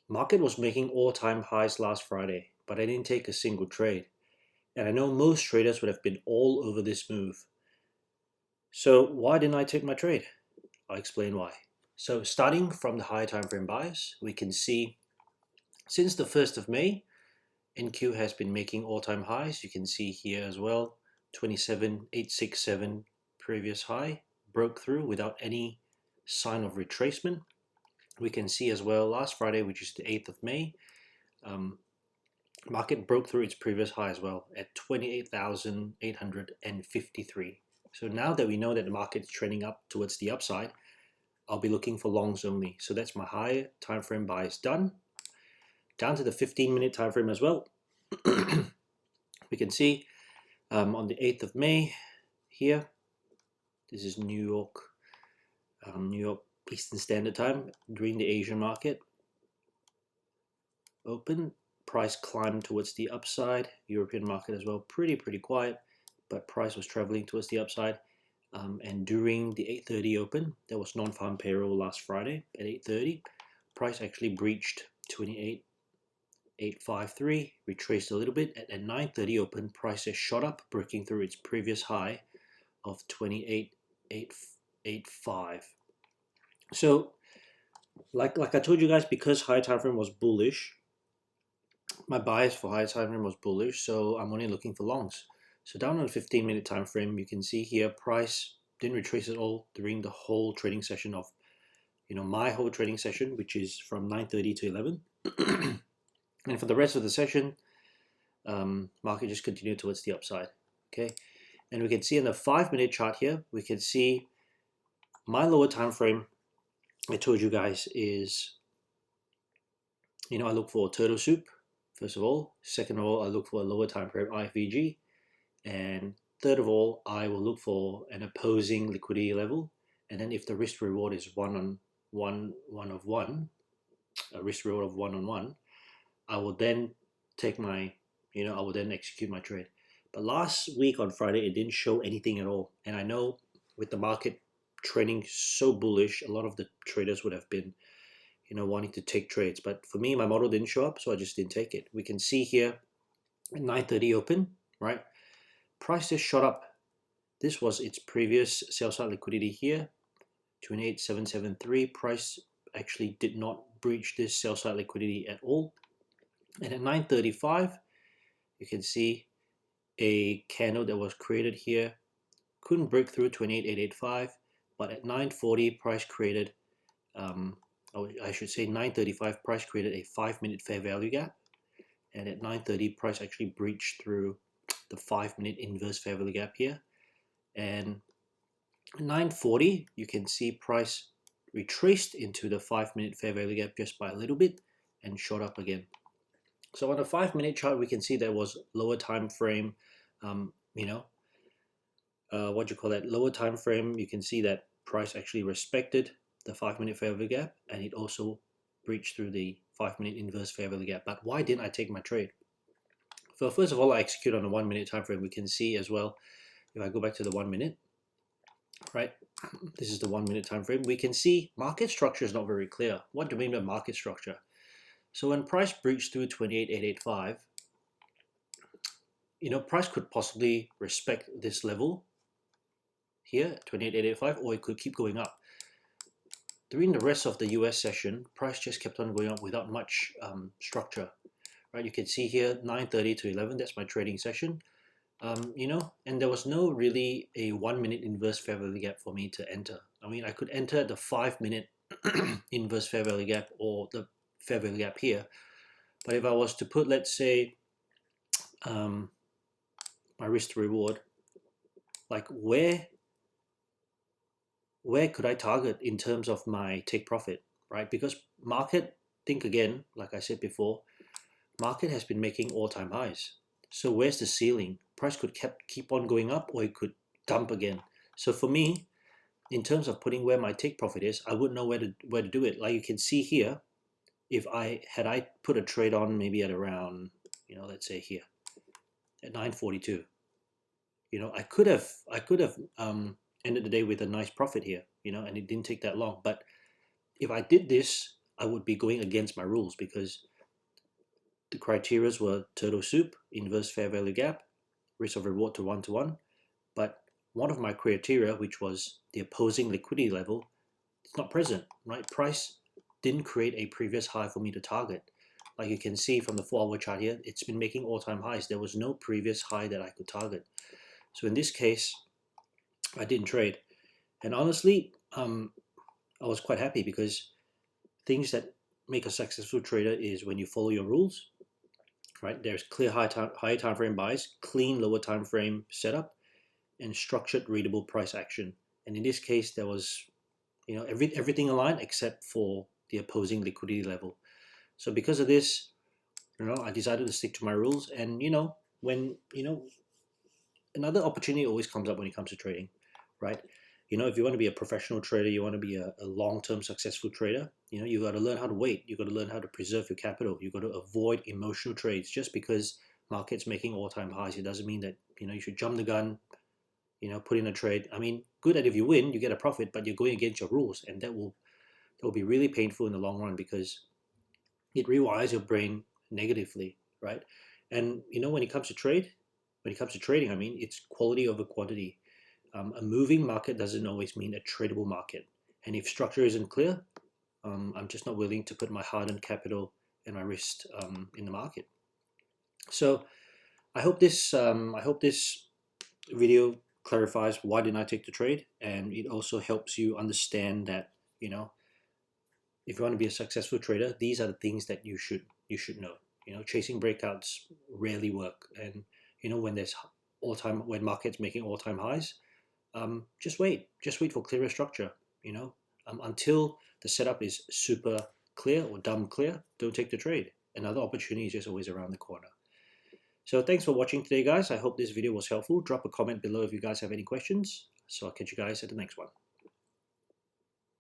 Market was making all-time highs last Friday, but I didn't take a single trade. And I know most traders would have been all over this move. So why didn't I take my trade? I'll explain why. So starting from the high time frame bias, we can see since the 1st of May, NQ has been making all-time highs. You can see here as well, 27,867 previous high, broke through without any sign of retracement. We can see as well last Friday, which is the 8th of May, market broke through its previous high as well at 28,853. So now that we know that the market is trending up towards the upside, I'll be looking for longs only. So that's my high time frame bias done. Down to the 15-minute time frame as well. We can see on the 8th of May here, this is New York Eastern Standard Time during the Asian market open. Price climbed towards the upside. European market as well, pretty quiet, but price was traveling towards the upside. And during the 8:30 open, there was non-farm payroll last Friday at 8:30. Price actually breached 28,853, retraced a little bit. At 9:30 open, price has shot up, breaking through its previous high of 28,885. So, like I told you guys, because high time frame was bullish, my bias for high time frame was bullish, so I'm only looking for longs. So down on the 15-minute time frame, you can see here price didn't retrace at all during the whole trading session of, my whole trading session, which is from 9:30 to 11. And for the rest of the session, market just continued towards the upside. Okay, and we can see in the 5-minute chart here, we can see my lower time frame. I told you guys is, I look for turtle soup. First of all. Second of all, I look for a lower time frame IFVG. And third of all, I will look for an opposing liquidity level. And then if the risk reward is one of one, a risk reward of 1-on-1, I will then take my, I will then execute my trade. But last week on Friday, it didn't show anything at all. And I know with the market trending so bullish, a lot of the traders would have been wanting to take trades. But for me, my model didn't show up, so I just didn't take it. We can see here at 9:30 open, right? Price just shot up. This was its previous sell side liquidity here, 28,773. Price actually did not breach this sell side liquidity at all. And at 9:35, you can see a candle that was created here. Couldn't break through 28,885, but at 9:40, price created I should say 9:35, price created a 5-minute fair value gap, and at 9:30, price actually breached through the 5-minute inverse fair value gap here. And 9:40, you can see price retraced into the 5-minute fair value gap just by a little bit and shot up again. So on the 5-minute chart, we can see there was lower time frame, lower time frame. You can see that price actually respected the 5-minute fair value gap, and it also breached through the 5-minute inverse fair value gap. But why didn't I take my trade? So first of all, I execute on the 1-minute time frame. We can see as well, if I go back to the 1 minute, right? This is the 1-minute time frame. We can see market structure is not very clear. What do we mean by market structure? So when price breached through 28,885, price could possibly respect this level here, 28,885, or it could keep going up. During the rest of the US session, price just kept on going up without much structure, right? You can see here 9:30 to 11, that's my trading session. And there was no really a 1-minute inverse fair value gap for me to enter. I mean, I could enter the 5-minute inverse fair value gap or the fair value gap here. But if I was to put, let's say, my risk to reward, like where could I target in terms of my take profit, right? Because market, think again, like I said before, market has been making all-time highs. So where's the ceiling? Price could keep on going up, or it could dump again. So for me, in terms of putting where my take profit is, I wouldn't know where to do it. Like you can see here, if I put a trade on maybe at around, let's say here at 9:42, I could have ended the day with a nice profit here, and it didn't take that long. But if I did this, I would be going against my rules because the criteria were turtle soup, inverse fair value gap, risk of reward to 1-to-1. But one of my criteria, which was the opposing liquidity level, it's not present, right? Price didn't create a previous high for me to target. Like you can see from the 4-hour chart here, it's been making all-time highs. There was no previous high that I could target. So in this case, I didn't trade. And honestly, I was quite happy because things that make a successful trader is when you follow your rules, right? There's clear high time frame buys, clean lower time frame setup, and structured readable price action. And in this case, there was, everything aligned except for the opposing liquidity level. So because of this, I decided to stick to my rules. And when another opportunity always comes up when it comes to trading, right? If you want to be a professional trader, you want to be a long-term successful trader, you got to learn how to wait. You got to learn how to preserve your capital. You got to avoid emotional trades. Just because market's making all-time highs, it doesn't mean that you should jump the gun, put in a trade. I mean, good that if you win, you get a profit, but you're going against your rules, and that will be really painful in the long run because it rewires your brain negatively, right? And when it comes to trading, I mean, it's quality over quantity. A moving market doesn't always mean a tradable market. And if structure isn't clear, I'm just not willing to put my hard-earned capital and my risk in the market. So I hope this video clarifies why didn't I take the trade, and it also helps you understand that if you want to be a successful trader, these are the things that you should know. Chasing breakouts rarely work, and when there's when markets making all-time highs, just wait for clearer structure. Until the setup is super clear or dumb clear, don't take the trade. Another opportunity is just always around the corner. So thanks for watching today, guys. I hope this video was helpful. Drop a comment below if you guys have any questions. So I'll catch you guys at the next one.